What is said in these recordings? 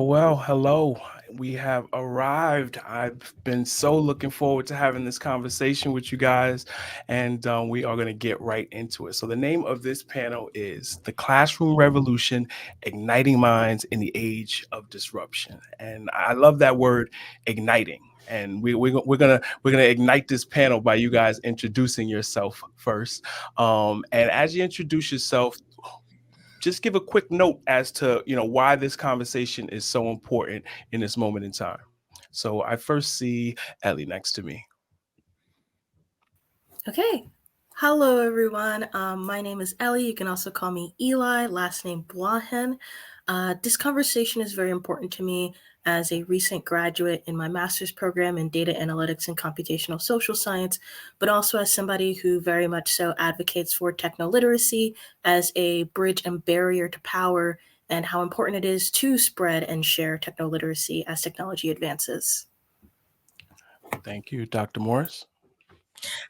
Well, hello. We have arrived. I've been so looking forward to having this conversation with you guys, and we are going to get right into it. So, the name of this panel is The Classroom Revolution Igniting Minds in the Age of Disruption. And I love that word, igniting. And we're gonna ignite this panel by you guys introducing yourself first. And as you introduce yourself, just give a quick note as to why this conversation is so important in this moment in time. So I first see Ellie next to me. Okay. Hello, everyone. My name is Ellie. You can also call me Eli, last name Blahen. This conversation is very important to me as a recent graduate in my master's program in data analytics and computational social science, but also as somebody who very much so advocates for technoliteracy as a bridge and barrier to power, and how important it is to spread and share technoliteracy as technology advances. Thank you, Dr. Morris.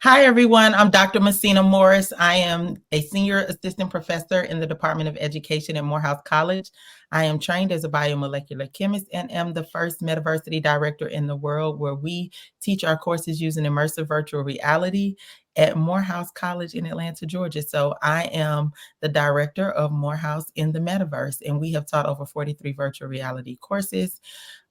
Hi, everyone. I'm Dr. Messina Morris. I am a senior assistant professor in the Department of Education at Morehouse College. I am trained as a biomolecular chemist and am the first Metaversity director in the world, where we teach our courses using immersive virtual reality at Morehouse College in Atlanta, Georgia. So I am the director of Morehouse in the Metaverse, and we have taught over 43 virtual reality courses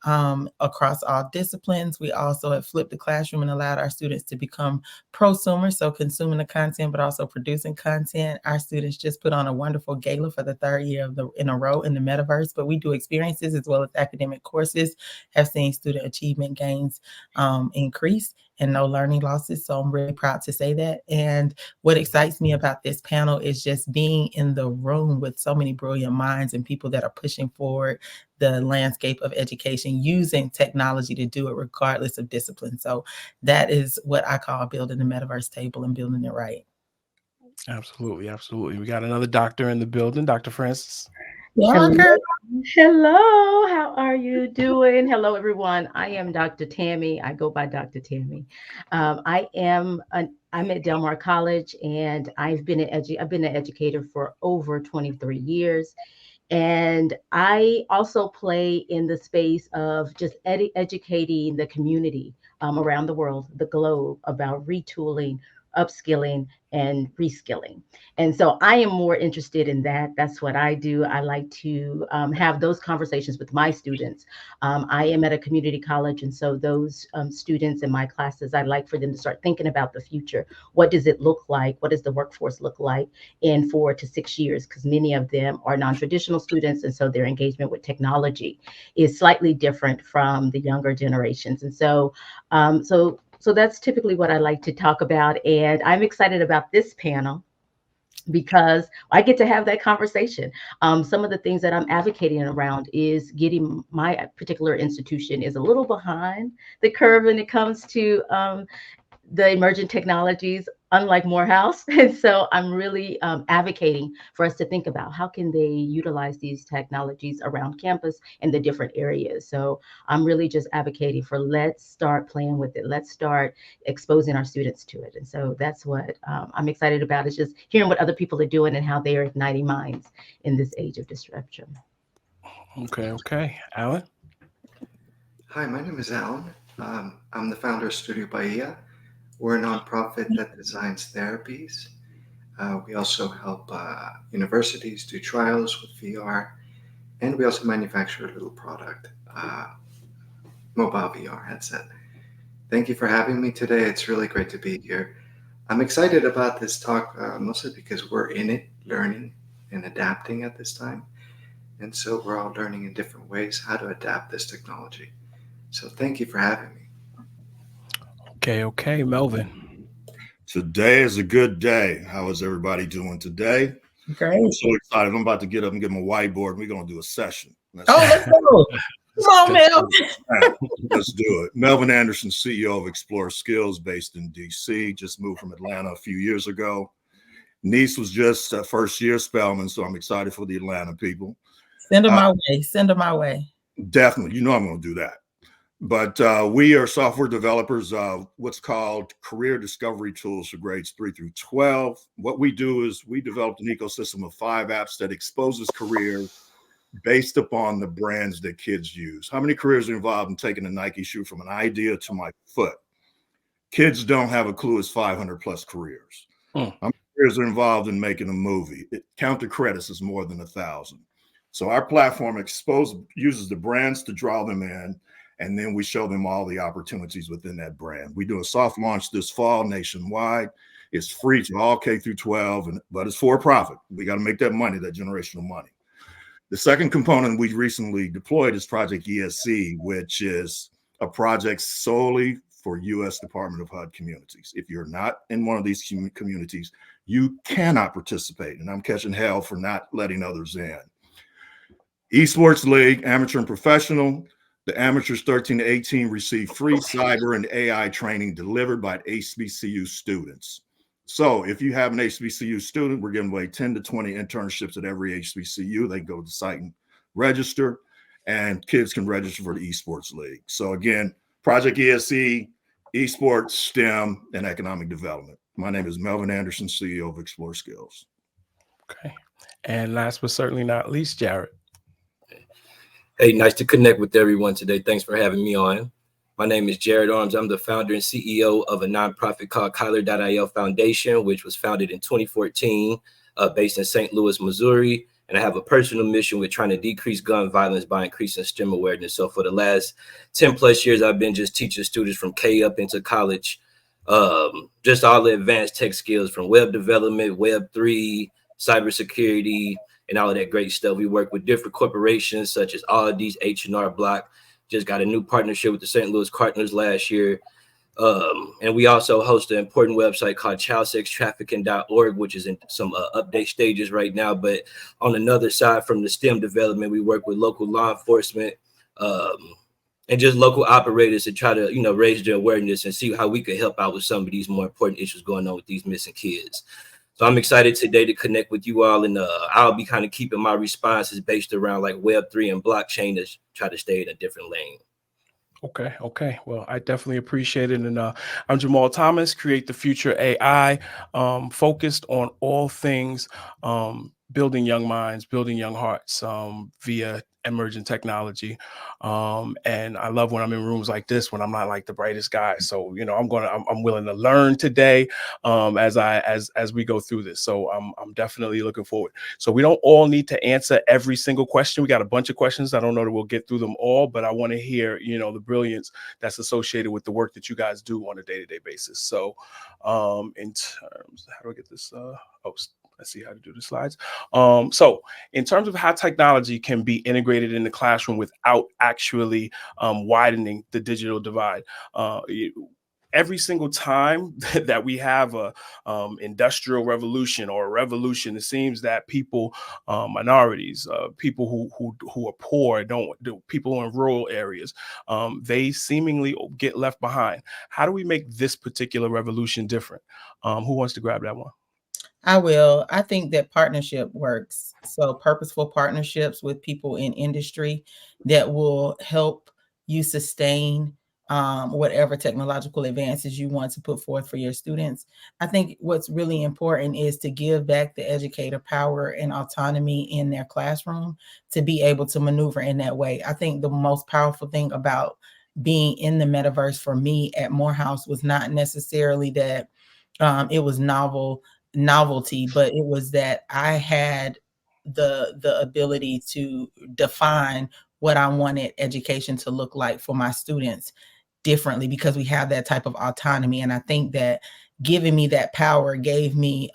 across all disciplines. We also have flipped the classroom and allowed our students to become prosumers, so consuming the content, but also producing content. Our students just put on a wonderful gala for the third year in a row in the Metaverse, but we do experiences as well as academic courses, have seen student achievement gains increase and no learning losses. So I'm really proud to say that. And what excites me about this panel is just being in the room with so many brilliant minds and people that are pushing forward the landscape of education using technology to do it regardless of discipline. So that is what I call building the metaverse table and building it right. Absolutely. We got another doctor in the building, Dr. Francis. Hello, how are you doing? Hello, everyone. I am Dr. Tammy. I go by Dr. Tammy. I'm at Del Mar College, and I've been an educator for over 23 years. And I also play in the space of just educating the community around the world, the globe, about retooling, upskilling, and reskilling. And so I am more interested in that. That's what I do. I like to have those conversations with my students. I am at a community college, and so those students in my classes, I'd like for them to start thinking about the future. What does it look like? What does the workforce look like in 4 to 6 years? Because many of them are non-traditional students, and so their engagement with technology is slightly different from the younger generations. And so that's typically what I like to talk about. And I'm excited about this panel because I get to have that conversation. Some of the things that I'm advocating around is getting my particular institution is a little behind the curve when it comes to the emerging technologies, unlike Morehouse. And so I'm really advocating for us to think about how can they utilize these technologies around campus in the different areas. So I'm really just advocating for let's start playing with it. Let's start exposing our students to it. And so that's what I'm excited about, is just hearing what other people are doing and how they are igniting minds in this age of disruption. Okay. Alan? Hi, my name is Alan. I'm the founder of Studio Bahia. We're a nonprofit that designs therapies. We also help universities do trials with VR, and we also manufacture a little product, mobile VR headset. Thank you for having me today. It's really great to be here. I'm excited about this talk, mostly because we're in it, learning and adapting at this time. And so we're all learning in different ways how to adapt this technology. So thank you for having me. Okay, Melvin. Today is a good day. How is everybody doing today? Great. I'm so excited. I'm about to get up and get my whiteboard, and we're going to do a session. Let's let's go. Come on, Mel. Let's do it. Melvin Anderson, CEO of Explore Skills, based in DC. Just moved from Atlanta a few years ago. Niece was just a first-year Spelman, so I'm excited for the Atlanta people. Send her my way. Send her my way. Definitely. You know I'm going to do that. But we are software developers of what's called career discovery tools for grades 3 through 12. What we do is we developed an ecosystem of 5 apps that exposes careers based upon the brands that kids use. How many careers are involved in taking a Nike shoe from an idea to my foot? Kids don't have a clue. It's 500 plus careers. How many careers are involved in making a movie? Count the credits is more than 1,000. So our platform uses the brands to draw them in, and then we show them all the opportunities within that brand. We do a soft launch this fall nationwide. It's free to all K through 12, but it's for profit. We got to make that money, that generational money. The second component we recently deployed is Project ESC, which is a project solely for U.S. Department of HUD communities. If you're not in one of these communities, you cannot participate. And I'm catching hell for not letting others in. Esports League, amateur and professional. The amateurs 13 to 18 receive free cyber and AI training delivered by HBCU students. So if you have an HBCU student, we're giving away 10 to 20 internships at every HBCU. They can go to the site and register, and kids can register for the Esports League. So again, Project ESC, Esports, STEM, and Economic Development. My name is Melvin Anderson, CEO of Explore Skills. Okay. And last but certainly not least, Jared. Hey, nice to connect with everyone today. Thanks for having me on. My name is Jared Arms. I'm the founder and CEO of a nonprofit called Kyler.io Foundation, which was founded in 2014, based in St. Louis, Missouri. And I have a personal mission with trying to decrease gun violence by increasing STEM awareness. So for the last 10 plus years, I've been just teaching students from K up into college, just all the advanced tech skills from web development, Web3, cybersecurity, and all of that great stuff. We work with different corporations such as Aldi's, H&R Block. Just got a new partnership with the St. Louis Cardinals last year. And we also host an important website called childsextrafficking.org, which is in some update stages right now. But on another side, from the STEM development, we work with local law enforcement and just local operators to try to, raise their awareness and see how we could help out with some of these more important issues going on with these missing kids. So I'm excited today to connect with you all, and I'll be kind of keeping my responses based around like Web3 and blockchain to try to stay in a different lane. Okay. Well, I definitely appreciate it. And I'm Jamaal Thomas, Create the Future AI, focused on all things building young minds, building young hearts via emerging technology. And I love when I'm in rooms like this, when I'm not like the brightest guy. So, I'm willing to learn today as we go through this. So I'm definitely looking forward. So we don't all need to answer every single question. We got a bunch of questions. I don't know that we'll get through them all, but I want to hear, the brilliance that's associated with the work that you guys do on a day-to-day basis. So in terms, how do I get this? Let's see how to do the slides. So in terms of how technology can be integrated in the classroom without actually widening the digital divide, every single time that we have a industrial revolution or a revolution, it seems that people, minorities, people who are poor, people in rural areas, they seemingly get left behind. How do we make this particular revolution different? Who wants to grab that one? I will. I think that partnership works. So purposeful partnerships with people in industry that will help you sustain whatever technological advances you want to put forth for your students. I think what's really important is to give back the educator power and autonomy in their classroom to be able to maneuver in that way. I think the most powerful thing about being in the metaverse for me at Morehouse was not necessarily that it was novelty, but it was that I had the ability to define what I wanted education to look like for my students differently, because we have that type of autonomy. And I think that giving me that power gave me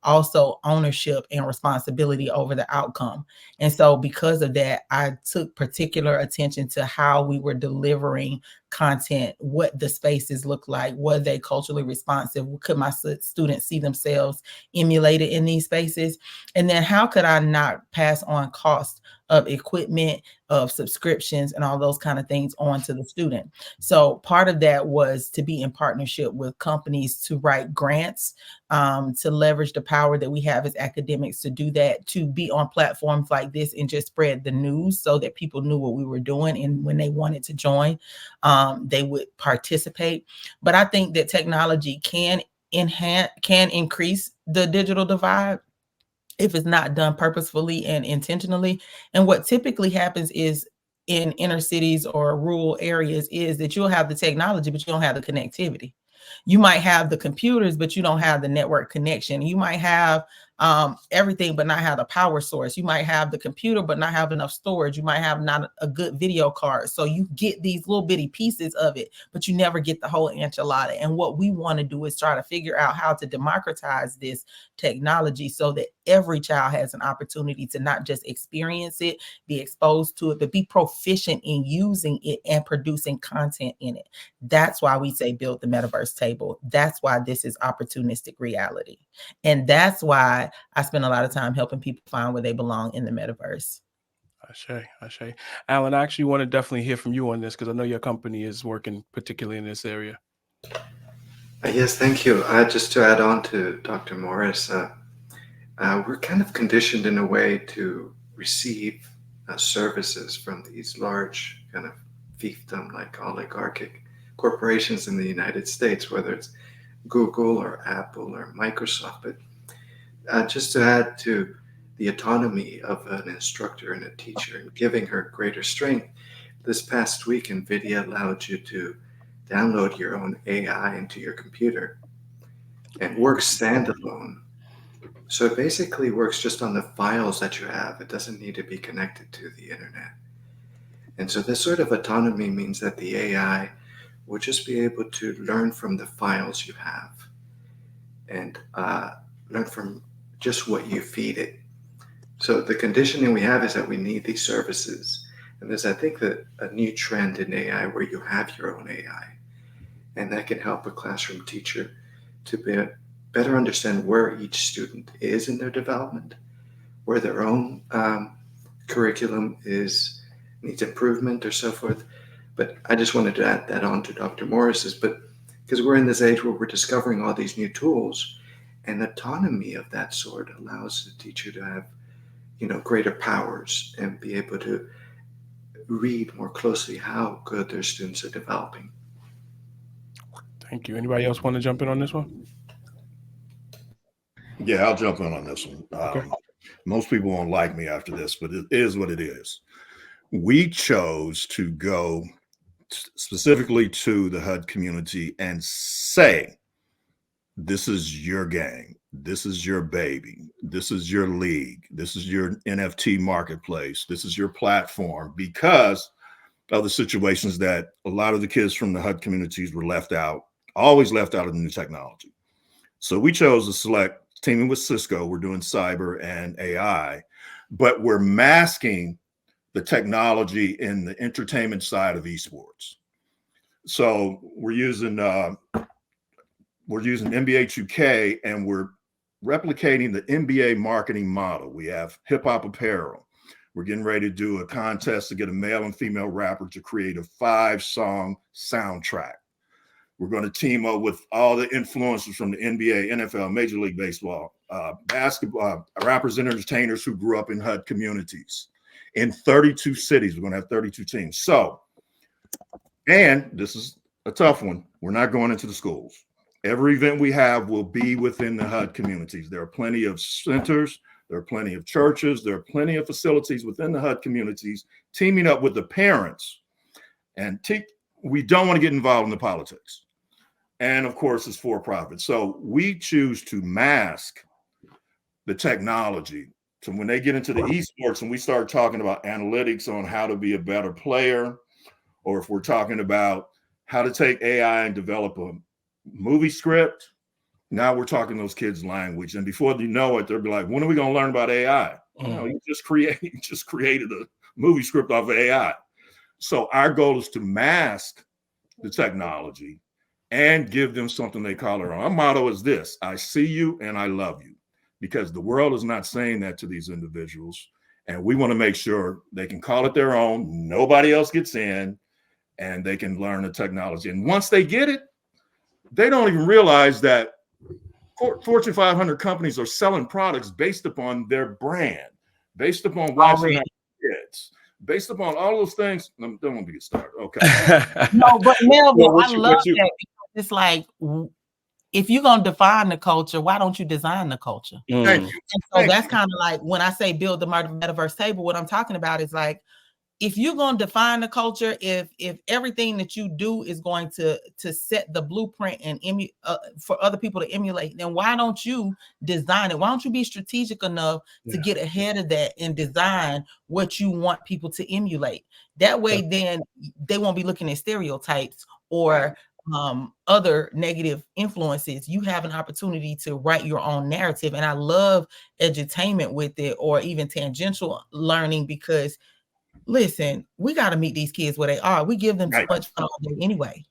also ownership and responsibility over the outcome. And so because of that, I took particular attention to how we were delivering content, what the spaces look like, were they culturally responsive, could my students see themselves emulated in these spaces, and then how could I not pass on cost of equipment, of subscriptions, and all those kind of things on to the student. So part of that was to be in partnership with companies to write grants, to leverage the power that we have as academics to do that, to be on platforms like this and just spread the news so that people knew what we were doing, and when they wanted to join, they would participate. But I think that technology can increase the digital divide if it's not done purposefully and intentionally. And what typically happens is in inner cities or rural areas is that you'll have the technology, but you don't have the connectivity. You might have the computers, but you don't have the network connection. You might have everything, but not have the power source. You might have the computer, but not have enough storage. You might have not a good video card. So you get these little bitty pieces of it, but you never get the whole enchilada. And what we want to do is try to figure out how to democratize this technology so that every child has an opportunity to not just experience it, be exposed to it, but be proficient in using it and producing content in it. That's why we say build the metaverse table. That's why this is opportunistic reality. And that's why I spend a lot of time helping people find where they belong in the metaverse. Ashe. Alan, I actually want to definitely hear from you on this because I know your company is working particularly in this area. Yes, thank you. Just to add on to Dr. Morris, we're kind of conditioned in a way to receive services from these large kind of fiefdom, like oligarchic corporations in the United States, whether it's Google or Apple or Microsoft. But just to add to the autonomy of an instructor and a teacher and giving her greater strength, this past week, NVIDIA allowed you to download your own AI into your computer and work standalone. So it basically works just on the files that you have. It doesn't need to be connected to the internet. And so this sort of autonomy means that the AI will just be able to learn from the files you have and learn from just what you feed it. So the conditioning we have is that we need these services. And there's, I think, that a new trend in AI where you have your own AI. And that can help a classroom teacher to better understand where each student is in their development, where their own curriculum needs improvement or so forth. But I just wanted to add that on to Dr. Morris's, but because we're in this age where we're discovering all these new tools, and autonomy of that sort allows the teacher to have, greater powers and be able to read more closely how good their students are developing. Thank you. Anybody else want to jump in on this one? Yeah, I'll jump in on this one. Okay. Most people won't like me after this, but it is what it is. We chose to go specifically to the HUD community and say, this is your game. This is your baby. This is your league. This is your NFT marketplace. This is your platform, because of the situations that a lot of the kids from the HUD communities were always left out of the new technology. So we chose to select, teaming with Cisco, we're doing cyber and AI, but we're masking the technology in the entertainment side of esports. So we're using NBA 2K, and we're replicating the NBA marketing model. We have hip hop apparel. We're getting ready to do a contest to get a male and female rapper to create a 5-song soundtrack. We're going to team up with all the influencers from the NBA, NFL, Major League Baseball, basketball, rappers and entertainers who grew up in HUD communities. In 32 cities, we're going to have 32 teams. So, and this is a tough one, we're not going into the schools. Every event we have will be within the HUD communities. There are plenty of centers, there are plenty of churches, there are plenty of facilities within the HUD communities, teaming up with the parents. And we don't want to get involved in the politics. And of course, it's for profit. So we choose to mask the technology. So when they get into the esports and we start talking about analytics on how to be a better player, or if we're talking about how to take AI and develop a movie script, now we're talking those kids' language. And before you know it, they'll be like, when are we going to learn about AI? No, you just created a movie script off of AI. So our goal is to mask the technology and give them something they call their own. Our motto is this: I see you and I love you, because the world is not saying that to these individuals. And we want to make sure they can call it their own. Nobody else gets in, and they can learn the technology. And once they get it, they don't even realize that Fortune 500 companies are selling products based upon their brand, based upon watching our kids, based upon all those things. Don't want to get started. Okay. No, but Melville, Well, I love that, because it's like, if you're going to define the culture, why don't you design the culture? Thank you. And so that's kind of like when I say build the metaverse table, what I'm talking about is like, if you're going to define the culture, if everything that you do is going to set the blueprint and for other people to emulate, then why don't you design it? Why don't you be strategic enough to get ahead of that and design what you want people to emulate? That way, then they won't be looking at stereotypes or other negative influences. You have an opportunity to write your own narrative. And I love edutainment with it, or even tangential learning, because listen, we got to meet these kids where they are. We give them too much fun all day anyway.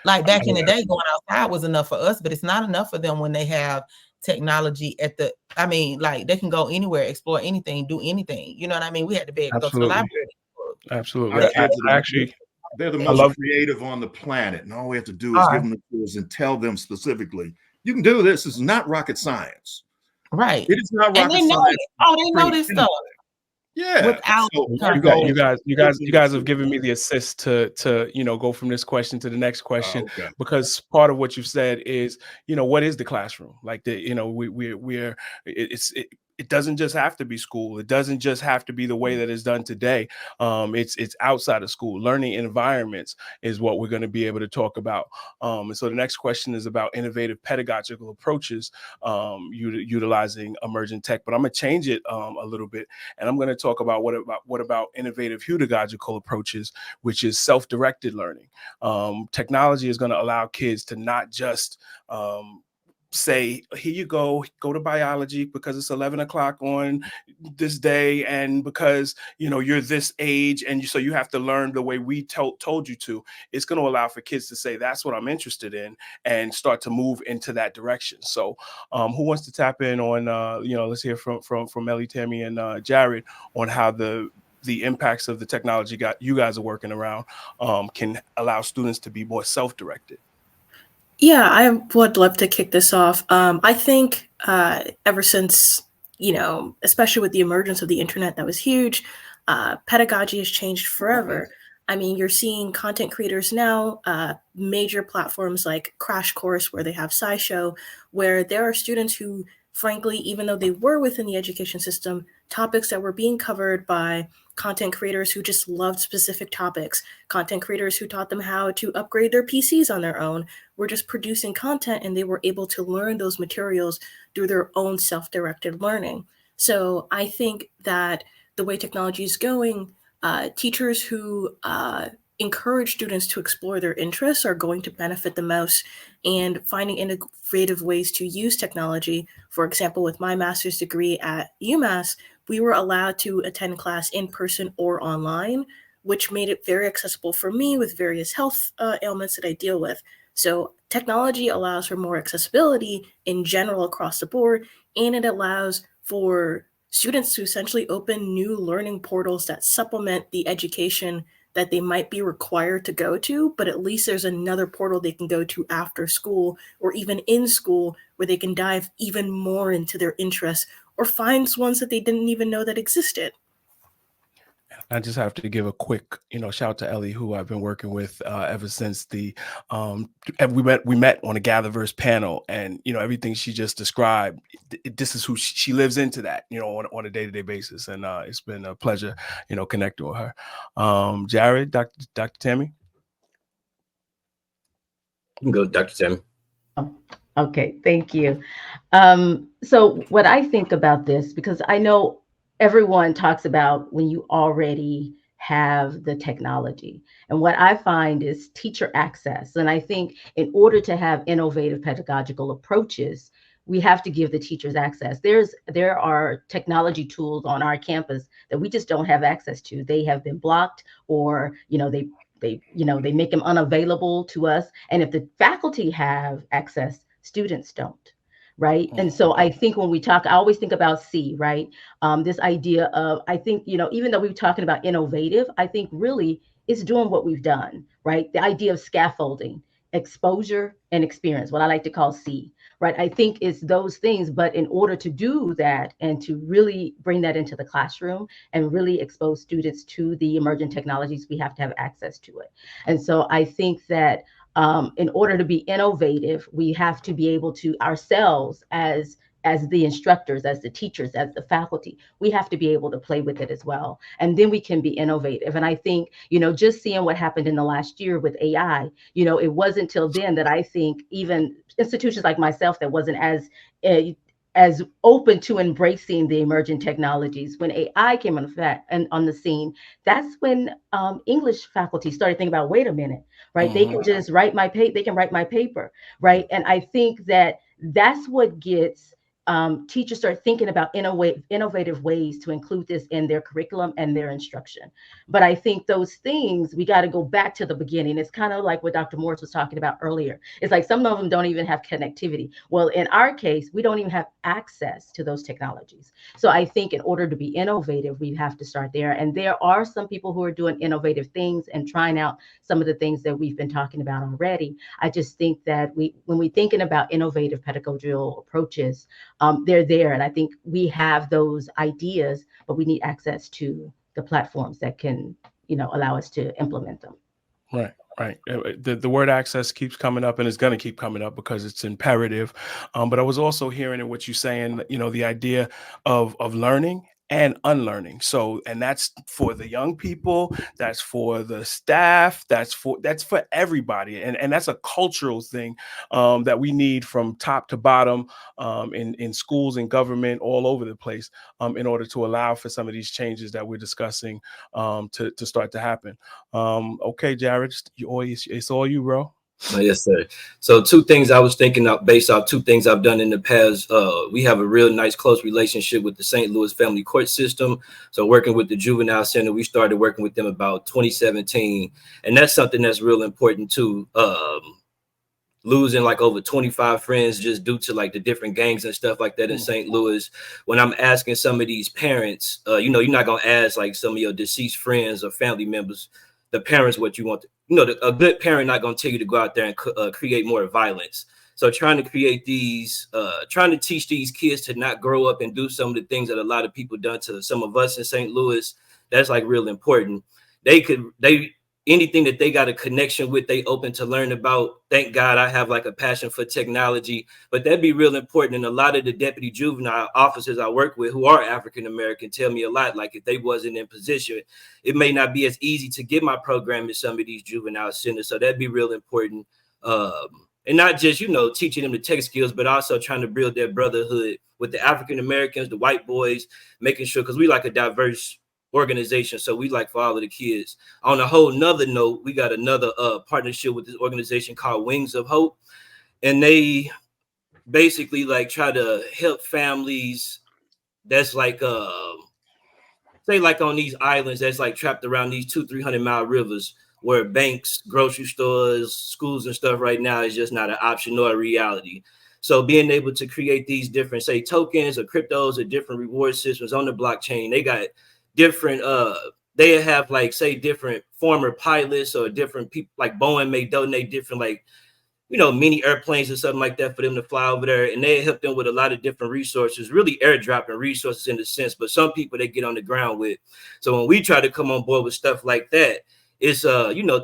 Like back in the day, going outside was enough for us, but it's not enough for them when they have technology like they can go anywhere, explore anything, do anything. You know what I mean? We had to be able to go to the library. Absolutely. They're the most creative on the planet, and all we have to do is give them the tools and tell them specifically, you can do this. It's not rocket science. Right. It is not rocket science. They know this stuff. Yeah. Without you guys have given me the assist to go from this question to the next question, because part of what you've said is, what is the classroom? Like it doesn't just have to be school. It doesn't just have to be the way that it's done today. It's outside of school. Learning environments is what we're going to be able to talk about. And so the next question is about innovative pedagogical approaches, utilizing emerging tech. But I'm going to change it a little bit, and I'm going to talk about what about innovative pedagogical approaches, which is self-directed learning. Technology is going to allow kids to not just say, here you go to biology because it's 11 o'clock on this day, and because you're this age, and so you have to learn the way we told you to. It's going to allow for kids to say, that's what I'm interested in, and start to move into that direction. So who wants to tap in on let's hear from Ellie, Tammy, and Jared on how the impacts of the technology you guys are working around can allow students to be more self-directed. Yeah, I would love to kick this off. I think ever since, especially with the emergence of the internet, that was huge. Pedagogy has changed forever. I mean, you're seeing content creators now, major platforms like Crash Course, where they have SciShow, where there are students who, frankly, even though they were within the education system, topics that were being covered by content creators who just loved specific topics, content creators who taught them how to upgrade their PCs on their own, were just producing content, and they were able to learn those materials through their own self-directed learning. So I think that the way technology is going, teachers who encourage students to explore their interests are going to benefit the most, and finding innovative ways to use technology. For example, with my master's degree at UMass, we were allowed to attend class in person or online, which made it very accessible for me with various health ailments that I deal with. So technology allows for more accessibility in general across the board, and it allows for students to essentially open new learning portals that supplement the education that they might be required to go to, but at least there's another portal they can go to after school or even in school where they can dive even more into their interests or find ones that they didn't even know that existed. I just have to give a quick, shout to Ellie, who I've been working with ever since we met on a GatherVerse panel, and everything she just described. This is who she lives into that, on a day-to-day basis, and it's been a pleasure, connecting with her. Jared, Dr. Tammy. You can go, Dr. Tammy. Oh, okay, thank you. So what I think about this, because I know everyone talks about when you already have the technology. And what I find is teacher access. And I think in order to have innovative pedagogical approaches, we have to give the teachers access. There are technology tools on our campus that we just don't have access to. They have been blocked, or They, they make them unavailable to us. And if the faculty have access, students don't. Right. And so I think when we talk, I always think about C, right? This idea of, I think, even though we're talking about innovative, I think really it's doing what we've done, right? The idea of scaffolding, exposure, and experience, what I like to call C, right? I think it's those things, but in order to do that and to really bring that into the classroom and really expose students to the emerging technologies, we have to have access to it. And so I think that in order to be innovative, we have to be able to ourselves as the instructors, as the teachers, as the faculty, we have to be able to play with it as well. And then we can be innovative. And I think, just seeing what happened in the last year with AI, it wasn't till then that I think even institutions like myself that wasn't as open to embracing the emerging technologies. When AI came on the scene, that's when English faculty started thinking about, wait a minute, right? They can just write my paper, right? And I think that that's what gets teachers start thinking about innovative ways to include this in their curriculum and their instruction. But I think those things, we got to go back to the beginning. It's kind of like what Dr. Morris was talking about earlier. It's like some of them don't even have connectivity. Well, in our case, we don't even have access to those technologies. So I think in order to be innovative, we have to start there. And there are some people who are doing innovative things and trying out some of the things that we've been talking about already. I just think that when we're thinking about innovative pedagogical approaches, they're there. And I think we have those ideas, but we need access to the platforms that can, allow us to implement them. Right. The word access keeps coming up and it's going to keep coming up because it's imperative. But I was also hearing in what you're saying, the idea of learning and unlearning. So, and that's for the young people, that's for the staff, that's for everybody. And that's a cultural thing that we need from top to bottom in schools and government all over the place in order to allow for some of these changes that we're discussing to start to happen. Okay, Jared, it's all you, bro. Oh, yes, sir. So 2 things I was thinking of based off 2 things I've done in the past. We have a real nice, close relationship with the St. Louis Family Court System. So working with the Juvenile Center, we started working with them about 2017. And that's something that's real important too. Losing like over 25 friends just due to like the different gangs and stuff like that in St. Louis. When I'm asking some of these parents, you're not going to ask like some of your deceased friends or family members, the parents, what you want to, a good parent not going to tell you to go out there and create more violence. So trying to create these, trying to teach these kids to not grow up and do some of the things that a lot of people done to some of us in St. Louis, that's like real important. Anything that they got a connection with, they open to learn about. Thank God I have like a passion for technology, but that'd be real important. And a lot of the deputy juvenile officers I work with who are African-American tell me a lot, like if they wasn't in position, it may not be as easy to get my program in some of these juvenile centers. So that'd be real important. And not just, teaching them the tech skills, but also trying to build their brotherhood with the African-Americans, the white boys, making sure, because we like a diverse organization, so we like for all of the kids. On a whole nother note, we got another partnership with this organization called Wings of Hope, and they basically like try to help families that's like say like on these islands that's like trapped around these 200-300 mile rivers where banks, grocery stores, schools and stuff right now is just not an option nor a reality. So being able to create these different, say, tokens or cryptos or different reward systems on the blockchain, they got different they have like say different former pilots or different people, like Boeing may donate different like mini airplanes or something like that for them to fly over there, and they help them with a lot of different resources, really airdropping resources in a sense, but some people they get on the ground with. So when we try to come on board with stuff like that, it's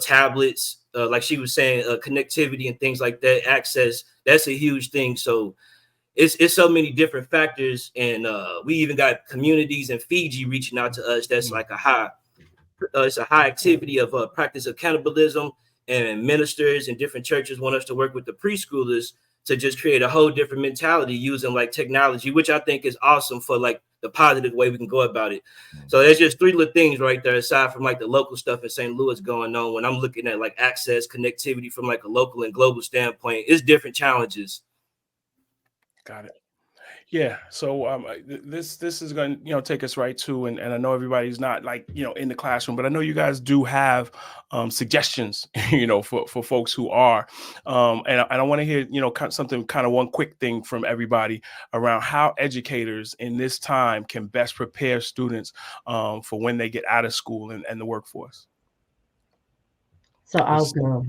tablets, like she was saying, connectivity and things like that, access, that's a huge thing. So it's so many different factors, and we even got communities in Fiji reaching out to us. That's like it's a high activity of practice of cannibalism, and ministers and different churches want us to work with the preschoolers to just create a whole different mentality using like technology, which I think is awesome for like the positive way we can go about it. So there's just 3 little things right there aside from like the local stuff in St. Louis going on. When I'm looking at like access, connectivity from like a local and global standpoint, it's different challenges. Got it. Yeah. So this is going to take us right to, and I know everybody's not like in the classroom, but I know you guys do have suggestions for folks who are, and I want to hear something kind of one quick thing from everybody around how educators in this time can best prepare students for when they get out of school and the workforce. So I'll go.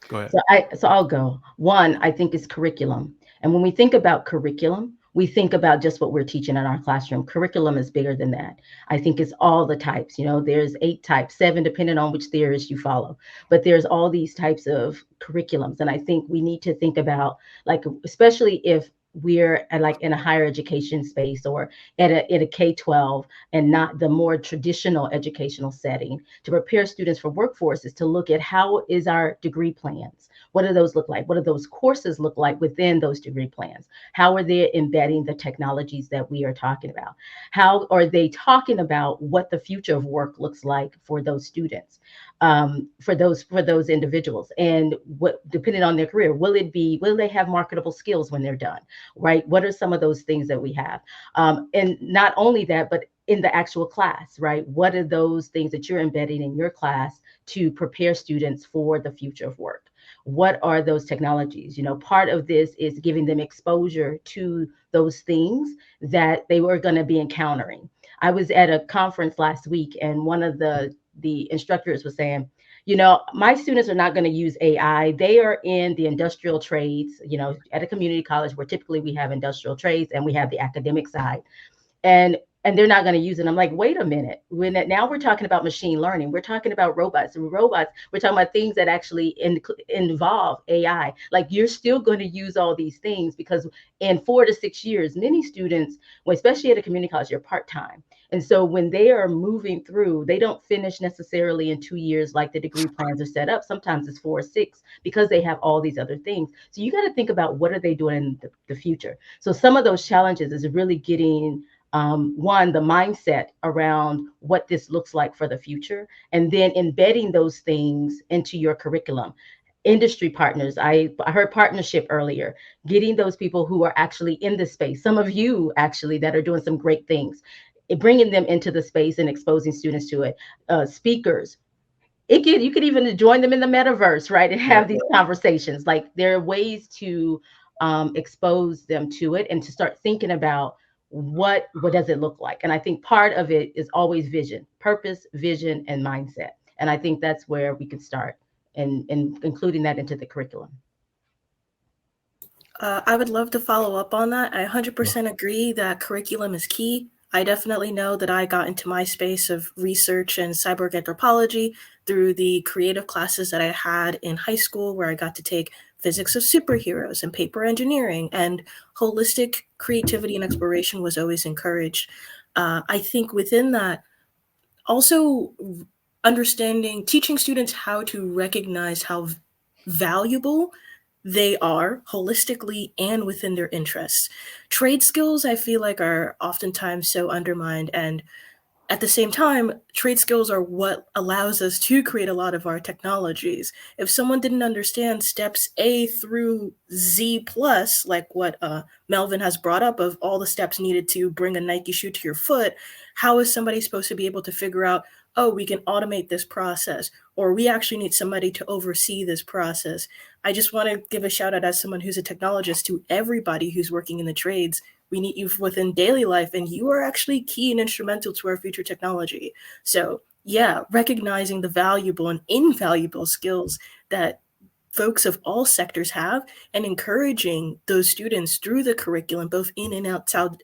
Go ahead. So I'll go. One, I think is curriculum. And when we think about curriculum, we think about just what we're teaching in our classroom. Curriculum is bigger than that. I think it's all the types. There's 8 types, 7, depending on which theorist you follow. But there's all these types of curriculums. And I think we need to think about, like, especially if we're like in a higher education space or at a K-12 and not the more traditional educational setting, to prepare students for workforce is to look at how is our degree plans. What do those look like? What do those courses look like within those degree plans? How are they embedding the technologies that we are talking about? How are they talking about what the future of work looks like for those students, for those individuals? And what, depending on their career, will they have marketable skills when they're done, right? What are some of those things that we have? And not only that, but in the actual class, right? What are those things that you're embedding in your class to prepare students for the future of work? What are those technologies? Part of this is giving them exposure to those things that they were going to be encountering. I was at a conference last week, and one of the instructors was saying, my students are not going to use AI. They are in the industrial trades, at a community college where typically we have industrial trades and we have the academic side. And they're not going to use it. I'm like, wait a minute. Now we're talking about machine learning. We're talking about robots. We're talking about things that actually involve AI. Like, you're still going to use all these things because in 4 to 6 years, many students, especially at a community college, you're part-time. And so when they are moving through, they don't finish necessarily in 2 years like the degree plans are set up. Sometimes it's 4 or 6 because they have all these other things. So you got to think about what are they doing in the future. So some of those challenges is really getting one, the mindset around what this looks like for the future, and then embedding those things into your curriculum. Industry partners, I heard partnership earlier, getting those people who are actually in the space, some of you actually that are doing some great things, bringing them into the space and exposing students to it. Speakers, you could even join them in the metaverse, right? And have these conversations. Like, there are ways to expose them to it and to start thinking about what does it look like. And I think part of it is always vision, purpose, vision, and mindset. And I think that's where we could start and including that into the curriculum. I would love to follow up on that. I 100% agree that curriculum is key. I definitely know that I got into my space of research and cyborg anthropology through the creative classes that I had in high school, where I got to take physics of superheroes and paper engineering, and holistic creativity and exploration was always encouraged. I think within that, also teaching students how to recognize how valuable they are holistically and within their interests. Trade skills, I feel like, are oftentimes so undermined, and at the same time, trade skills are what allows us to create a lot of our technologies. If someone didn't understand steps A through Z plus, like what Melvin has brought up of all the steps needed to bring a Nike shoe to your foot, how is somebody supposed to be able to figure out, oh, we can automate this process, or we actually need somebody to oversee this process? I just want to give a shout out as someone who's a technologist to everybody who's working in the trades. We need you within daily life, and you are actually key and instrumental to our future technology. So yeah, recognizing the valuable and invaluable skills that folks of all sectors have, and encouraging those students through the curriculum, both in and outside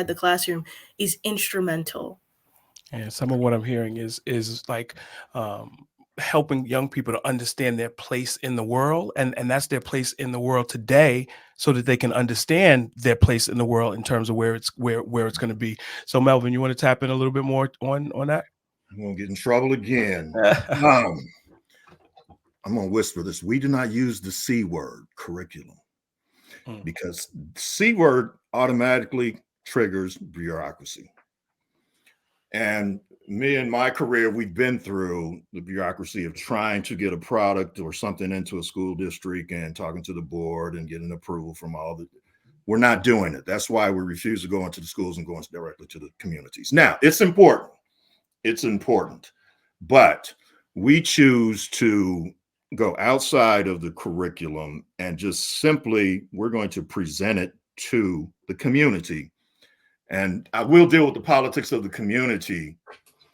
the classroom, is instrumental. And some of what I'm hearing is like helping young people to understand their place in the world, and that's their place in the world today, so that they can understand their place in the world in terms of where it's going to be. So Melvin, you want to tap in a little bit more on that? I'm gonna get in trouble again. I'm gonna whisper this. We do not use the C word, curriculum, because C word automatically triggers bureaucracy. And me and my career, we've been through the bureaucracy of trying to get a product or something into a school district and talking to the board and getting approval from all the We're not doing it. That's why we refuse to go into the schools and go directly to the communities. Now, it's important. It's important. But we choose to go outside of the curriculum and just simply, we're going to present it to the community. And I will deal with the politics of the community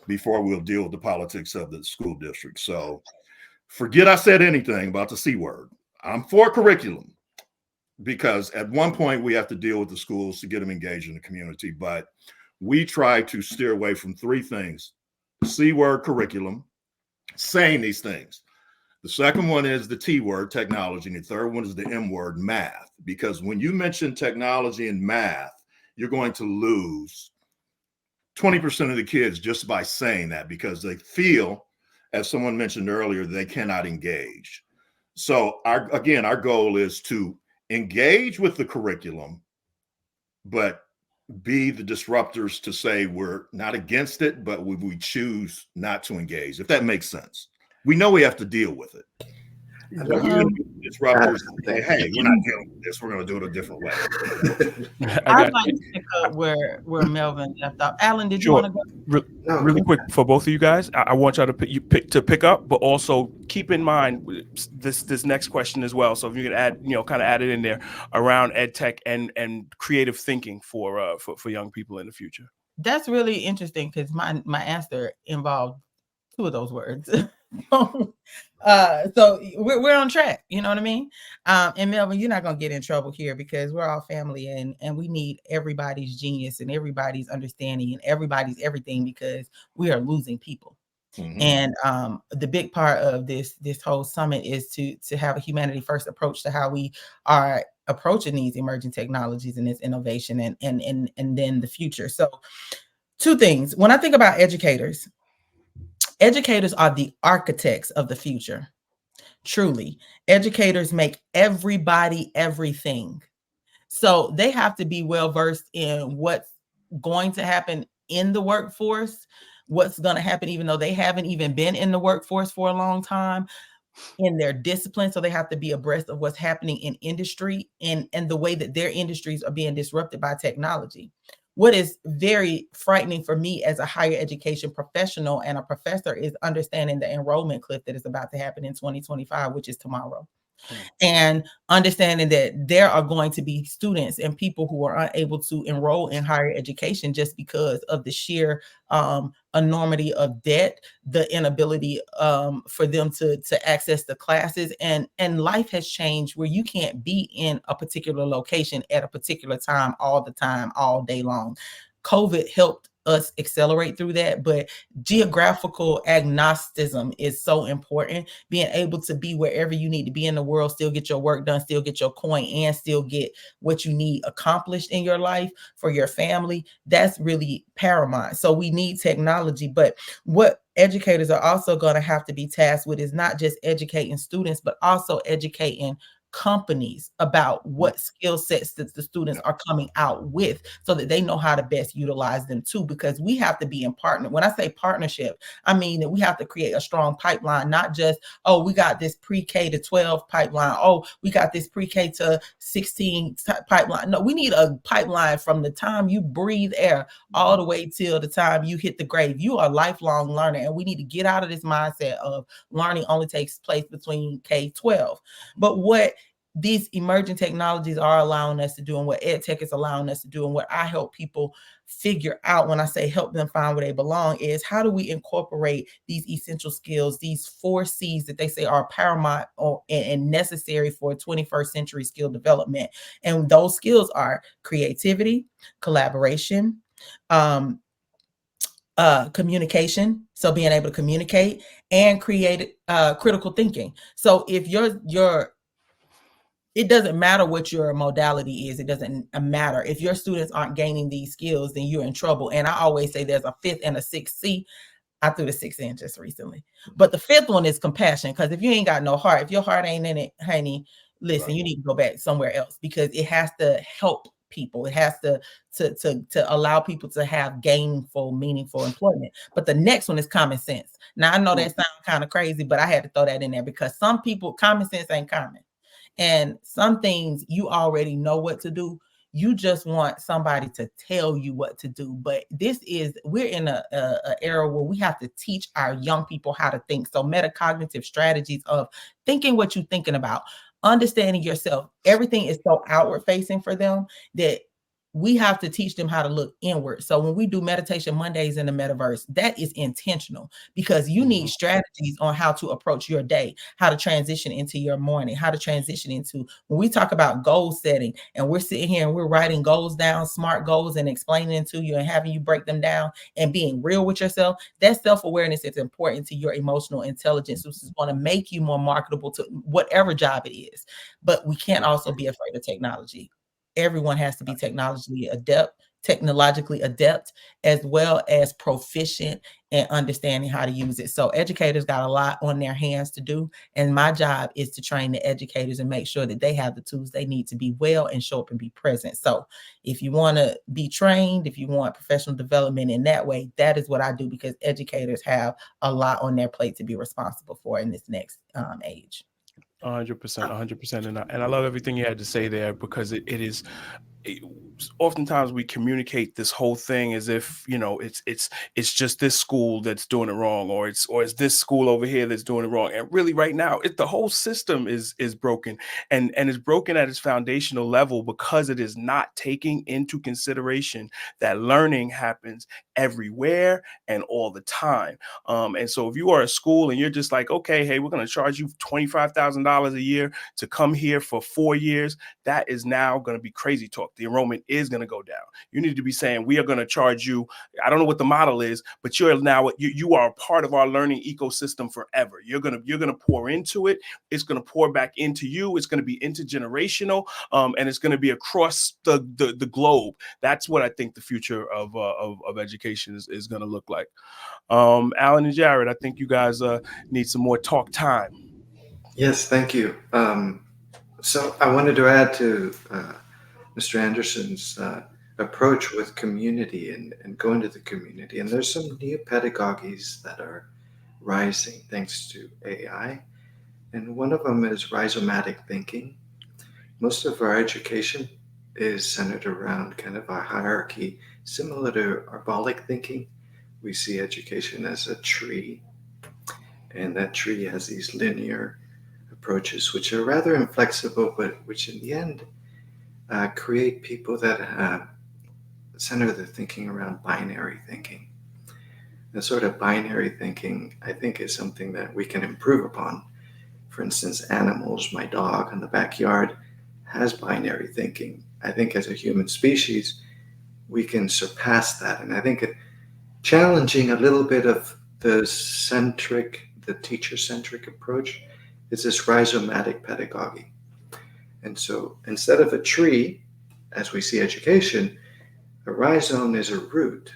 before we'll deal with the politics of the school district. So forget I said anything about the C word. I'm for curriculum because at one point we have to deal with the schools to get them engaged in the community. But we try to steer away from three things: the C word, curriculum, saying these things. The second one is the T word, technology. And the third one is the M word, math. Because when you mention technology and math, you're going to lose 20% of the kids just by saying that, because they feel, as someone mentioned earlier, they cannot engage. So our goal is to engage with the curriculum, but be the disruptors to say we're not against it, but we choose not to engage, if that makes sense. We know we have to deal with it. Disruptors say, hey, we're not dealing with this. We're going to do it a different way. I'd like to pick up where Melvin left off. Alan, did you want to go? Really quick for both of you guys, I want y'all to pick up, but also keep in mind this next question as well. So if you can add, kind of add it in there around ed tech and creative thinking for young people in the future. That's really interesting because my answer involved two of those words. So we're on track, you know what I mean? And Melvin, you're not gonna get in trouble here because we're all family and we need everybody's genius and everybody's understanding and everybody's everything, because we are losing people. Mm-hmm. And the big part of this whole summit is to have a humanity first approach to how we are approaching these emerging technologies and this innovation and then the future. So two things. When I think about educators are the architects of the future. Truly, educators make everybody everything. So they have to be well versed in what's going to happen in the workforce, what's going to happen even though they haven't even been in the workforce for a long time, in their discipline. So they have to be abreast of what's happening in industry and the way that their industries are being disrupted by technology. What is very frightening for me as a higher education professional and a professor is understanding the enrollment cliff that is about to happen in 2025, which is tomorrow. And understanding that there are going to be students and people who are unable to enroll in higher education just because of the sheer enormity of debt, the inability for them to access the classes, and life has changed where you can't be in a particular location at a particular time, all day long. COVID helped us accelerate through that, but geographical agnosticism is so important. Being able to be wherever you need to be in the world, still get your work done, still get your coin, and still get what you need accomplished in your life for your family, that's really paramount. So we need technology, but what educators are also going to have to be tasked with is not just educating students, but also educating companies about what skill sets that the students are coming out with so that they know how to best utilize them too, because we have to be in partner. When I say partnership, I mean that we have to create a strong pipeline, not just, oh, we got this pre-K to 12 pipeline. Oh, we got this pre-K to 16 pipeline. No, we need a pipeline from the time you breathe air all the way till the time you hit the grave. You are a lifelong learner, and we need to get out of this mindset of learning only takes place between K-12. But what these emerging technologies are allowing us to do, and what EdTech is allowing us to do, and what I help people figure out when I say help them find where they belong, is how do we incorporate these essential skills, these 4 C's that they say are paramount and necessary for 21st century skill development. And those skills are creativity, collaboration, communication, so being able to communicate, and create critical thinking. So if it doesn't matter what your modality is. It doesn't matter. If your students aren't gaining these skills, then you're in trouble. And I always say there's a 5th and a 6th C. I threw the 6th in just recently. But the 5th one is compassion, because if you ain't got no heart, if your heart ain't in it, honey, listen, you need to go back somewhere else, because it has to help people. It has to allow people to have gainful, meaningful employment. But the next one is common sense. Now, I know that sounds kind of crazy, but I had to throw that in there because some people, common sense ain't common. And some things you already know what to do. You just want somebody to tell you what to do. But we're in a era where we have to teach our young people how to think. So metacognitive strategies of thinking what you're thinking about, understanding yourself. Everything is so outward facing for them that we have to teach them how to look inward. So when we do meditation Mondays in the metaverse, that is intentional, because you need strategies on how to approach your day, how to transition into your morning, how to transition into, when we talk about goal setting and we're sitting here and we're writing goals down, smart goals, and explaining them to you and having you break them down and being real with yourself, that self-awareness is important to your emotional intelligence, which is going to make you more marketable to whatever job it is. But we can't also be afraid of technology. Everyone has to be technologically adept, as well as proficient in understanding how to use it. So educators got a lot on their hands to do. And my job is to train the educators and make sure that they have the tools they need to be well and show up and be present. So if you want to be trained, if you want professional development in that way, that is what I do, because educators have a lot on their plate to be responsible for in this next age. 100%, 100%. And I love everything you had to say there, because it is, oftentimes we communicate this whole thing as if, you know, it's just this school that's doing it wrong, or it's this school over here that's doing it wrong. And really right now, the whole system is broken, and it's broken at its foundational level, because it is not taking into consideration that learning happens everywhere and all the time. And so if you are a school and you're just like, okay, hey, we're going to charge you $25,000 a year to come here for 4 years, that is now going to be crazy talk. The enrollment is going to go down. You need to be saying, we are going to charge you, I don't know what the model is, but you are a part of our learning ecosystem forever. You're going to pour into it. It's going to pour back into you. It's going to be intergenerational, and it's going to be across the globe. That's what I think the future of education is going to look like. Alan and Jared, I think you guys need some more talk time. Yes, thank you. So I wanted to add to Mr. Anderson's approach with community and going to the community. And there's some new pedagogies that are rising thanks to AI. And one of them is rhizomatic thinking. Most of our education is centered around kind of a hierarchy, similar to arbolic thinking. We see education as a tree, and that tree has these linear approaches, which are rather inflexible, but which in the end create people that center their thinking around binary thinking. The sort of binary thinking, I think, is something that we can improve upon. For instance, animals, my dog in the backyard has binary thinking. I think as a human species, we can surpass that. And I think challenging a little bit of the teacher-centric approach is this rhizomatic pedagogy. And so instead of a tree, as we see education, a rhizome is a root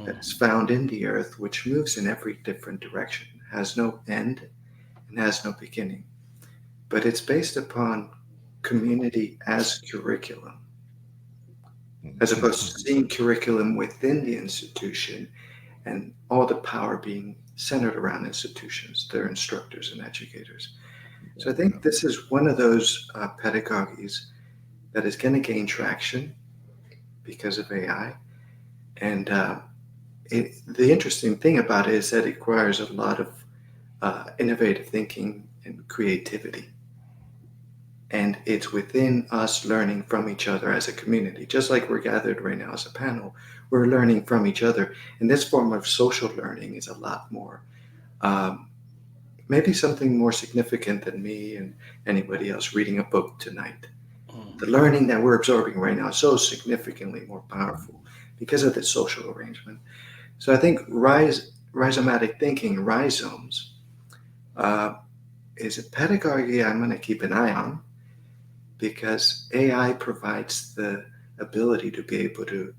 that is found in the earth, which moves in every different direction, has no end and has no beginning. But it's based upon community as curriculum, as opposed to seeing curriculum within the institution and all the power being centered around institutions, their instructors and educators. So I think this is one of those pedagogies that is going to gain traction because of AI. And the interesting thing about it is that it requires a lot of innovative thinking and creativity. And it's within us learning from each other as a community. Just like we're gathered right now as a panel, we're learning from each other. And this form of social learning is a lot more, maybe something more significant than me and anybody else reading a book tonight. The learning that we're absorbing right now is so significantly more powerful because of this social arrangement. So I think rhizomatic thinking, rhizomes, is a pedagogy I'm going to keep an eye on, because AI provides the ability to be able to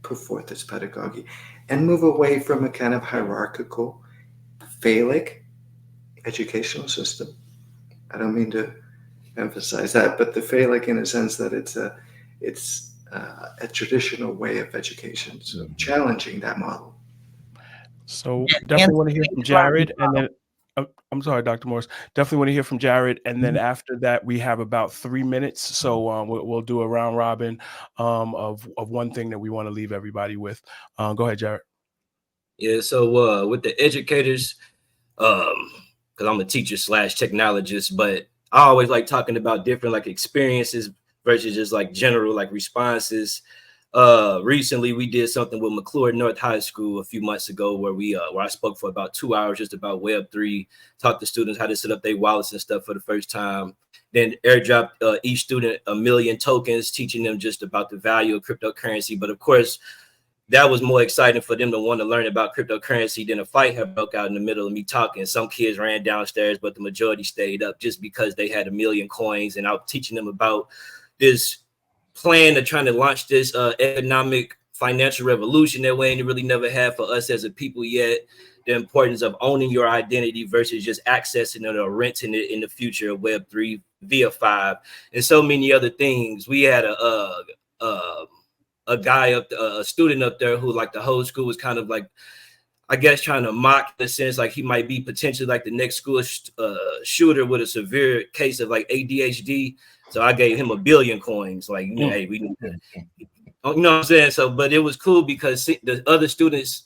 put forth this pedagogy and move away from a kind of hierarchical, phallic educational system. I don't mean to emphasize that, but the phallic in a sense that it's a traditional way of education, so challenging that model. So definitely want to hear from Jared, and then I'm sorry, Dr. Morris. Definitely want to hear from Jared, and then after that, we have about 3 minutes. So we'll do a round robin of one thing that we want to leave everybody with. Go ahead, Jared. Yeah. So with the educators, because I'm a teacher / technologist, but I always like talking about different like experiences versus just like general like responses. Recently we did something with McClure North High School a few months ago where I spoke for about 2 hours just about Web3, taught the students how to set up their wallets and stuff for the first time. Then airdropped each student 1 million tokens, teaching them just about the value of cryptocurrency. But of course, that was more exciting for them to want to learn about cryptocurrency than a fight had broke out in the middle of me talking. Some kids ran downstairs, but the majority stayed up just because they had 1 million coins. And I was teaching them about this plan of trying to launch this economic financial revolution that we ain't really never had for us as a people yet. The importance of owning your identity versus just accessing it or renting it in the future of Web3 via 5 and so many other things. We had a guy up, a student up there who like the whole school was kind of like, I guess, trying to mock in the sense like he might be potentially like the next school shooter with a severe case of like ADHD. So I gave him 1 billion coins. Like, you know, hey, we need to, you know what I'm saying? So, but it was cool because the other students,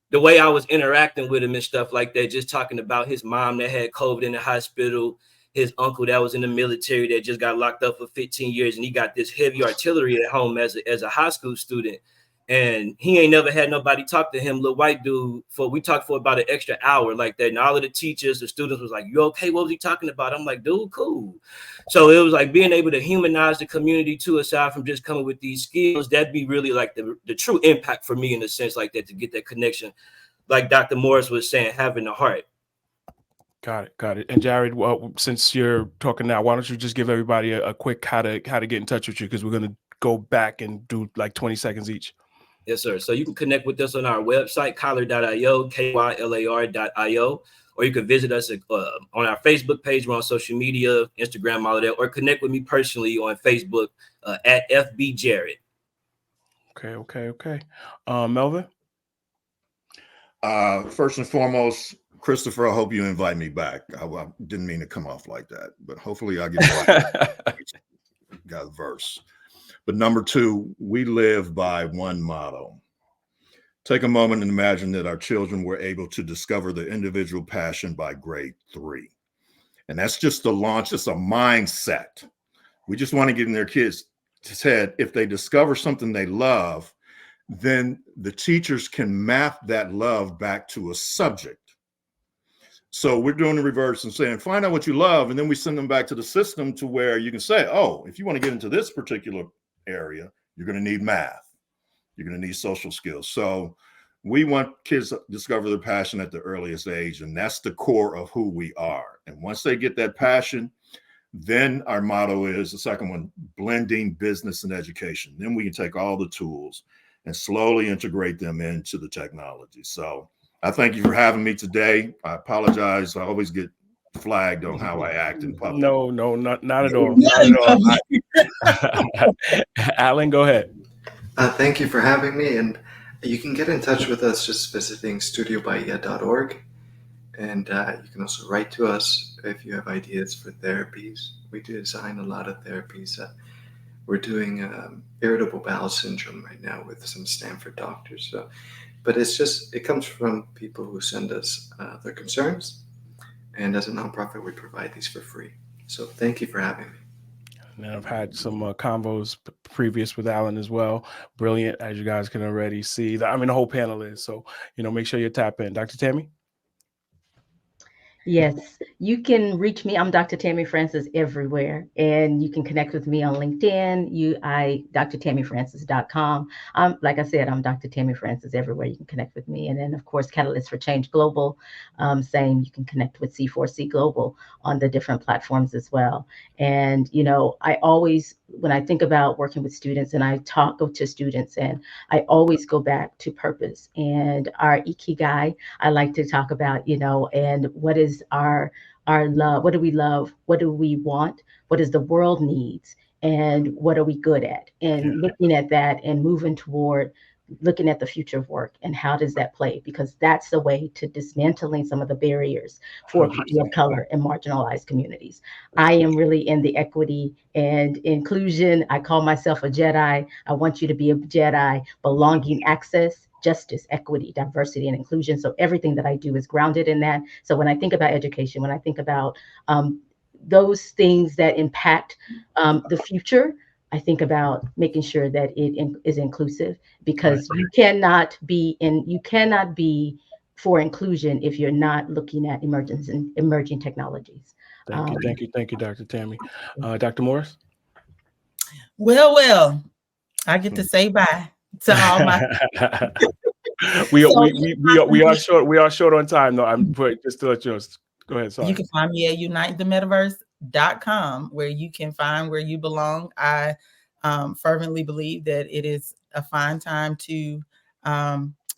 the way I was interacting with him and stuff like that, just talking about his mom that had COVID in the hospital, his uncle that was in the military that just got locked up for 15 years, and he got this heavy artillery at home as a high school student. And he ain't never had nobody talk to him, little white dude. We talked for about an extra hour like that. And all of the teachers, the students was like, "You okay? What was he talking about?" I'm like, "Dude, cool." So it was like being able to humanize the community too, aside from just coming with these skills. That'd be really like the true impact for me in a sense like that, to get that connection. Like Dr. Morris was saying, having the heart. Got it. And Jared, well, since you're talking now, why don't you just give everybody a quick how to get in touch with you, because we're going to go back and do like 20 seconds each. Yes, sir. So you can connect with us on our website, kylar.io, kylar.io, or you can visit us on our Facebook page. We're on social media, Instagram, all of that, or connect with me personally on Facebook at FB Jared. Okay. Melvin? First and foremost, Christopher, I hope you invite me back. I didn't mean to come off like that, but hopefully I'll get GatherVerse. But number 2, we live by one motto. Take a moment and imagine that our children were able to discover their individual passion by grade 3. And that's just the launch. It's a mindset. We just want to get in their kids' head. If they discover something they love, then the teachers can map that love back to a subject. So we're doing the reverse and saying, find out what you love. And then we send them back to the system to where you can say, oh, if you want to get into this particular area, you're going to need math. You're going to need social skills. So we want kids to discover their passion at the earliest age. And that's the core of who we are. And once they get that passion, then our motto is the second one, blending business and education. Then we can take all the tools and slowly integrate them into the technology. So I thank you for having me today. I apologize. I always get flagged on how I act in public. No, not at all. Not at all. Alan, go ahead. Thank you for having me. And you can get in touch with us just visiting studiobahia.org. And you can also write to us if you have ideas for therapies. We do design a lot of therapies. We're doing irritable bowel syndrome right now with some Stanford doctors. So, but it comes from people who send us their concerns. And as a nonprofit, we provide these for free. So thank you for having me. And I've had some convos previous with Alan as well. Brilliant, as you guys can already see. The whole panel is. So, make sure you tap in. Dr. Tammy? Yes, you can reach me. I'm Dr. Tammy Francis everywhere, and you can connect with me on LinkedIn. drtammyfrancis.com. Like I said, I'm Dr. Tammy Francis everywhere. You can connect with me, and then of course, Catalyst for Change Global. Same. You can connect with C4C Global on the different platforms as well. And I always, when I think about working with students, and I talk to students, and I always go back to purpose and our ikigai. I like to talk about, and what is our love? What do we love? What do we want? What does the world needs? And what are we good at? And looking at that and moving toward looking at the future of work and how does that play, because that's the way to dismantling some of the barriers for 100%. people of color and marginalized communities. I am really in the equity and inclusion. I call myself a Jedi. I want you to be a Jedi. Belonging, access, justice, equity, diversity, and inclusion. So everything that I do is grounded in that. So when I think about education, when I think about those things that impact the future, I think about making sure that it is inclusive, because you cannot be for inclusion if you're not looking at emerging technologies. Thank you, Dr. Tammy. Dr. Morris? Well, I get to say bye to all my. we are short on time though. I'm just to let you know. Go ahead. Sorry. You can find me at unitethemetaverse.com, where you can find where you belong. I fervently believe that it is a fine time to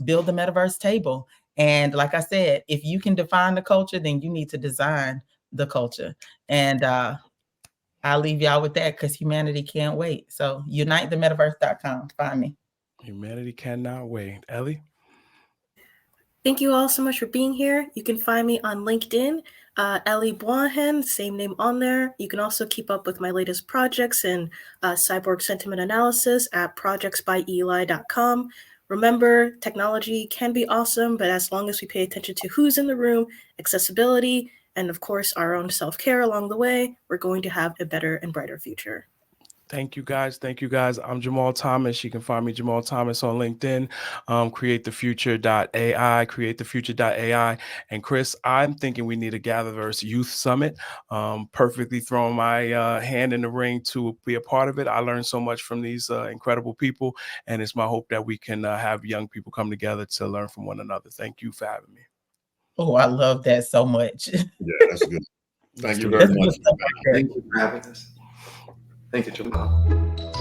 build the metaverse table. And like I said, if you can define the culture, then you need to design the culture. And I'll leave y'all with that, because humanity can't wait. So unitethemetaverse.com. Find me. Humanity cannot wait. Ellie? Thank you all so much for being here. You can find me on LinkedIn, Ellie Boahen, same name on there. You can also keep up with my latest projects and cyborg sentiment analysis at projectsbyeli.com. Remember, technology can be awesome, but as long as we pay attention to who's in the room, accessibility, and of course, our own self-care along the way, we're going to have a better and brighter future. Thank you, guys. I'm Jamaal Thomas. You can find me, Jamaal Thomas, on LinkedIn. createthefuture.ai. And Chris, I'm thinking we need a GatherVerse Youth Summit. Perfectly throwing my hand in the ring to be a part of it. I learned so much from these incredible people, and it's my hope that we can have young people come together to learn from one another. Thank you for having me. Oh, I love that so much. Yeah, that's good. Thank you very much. Thank you for having us. Thank you, Jamaal.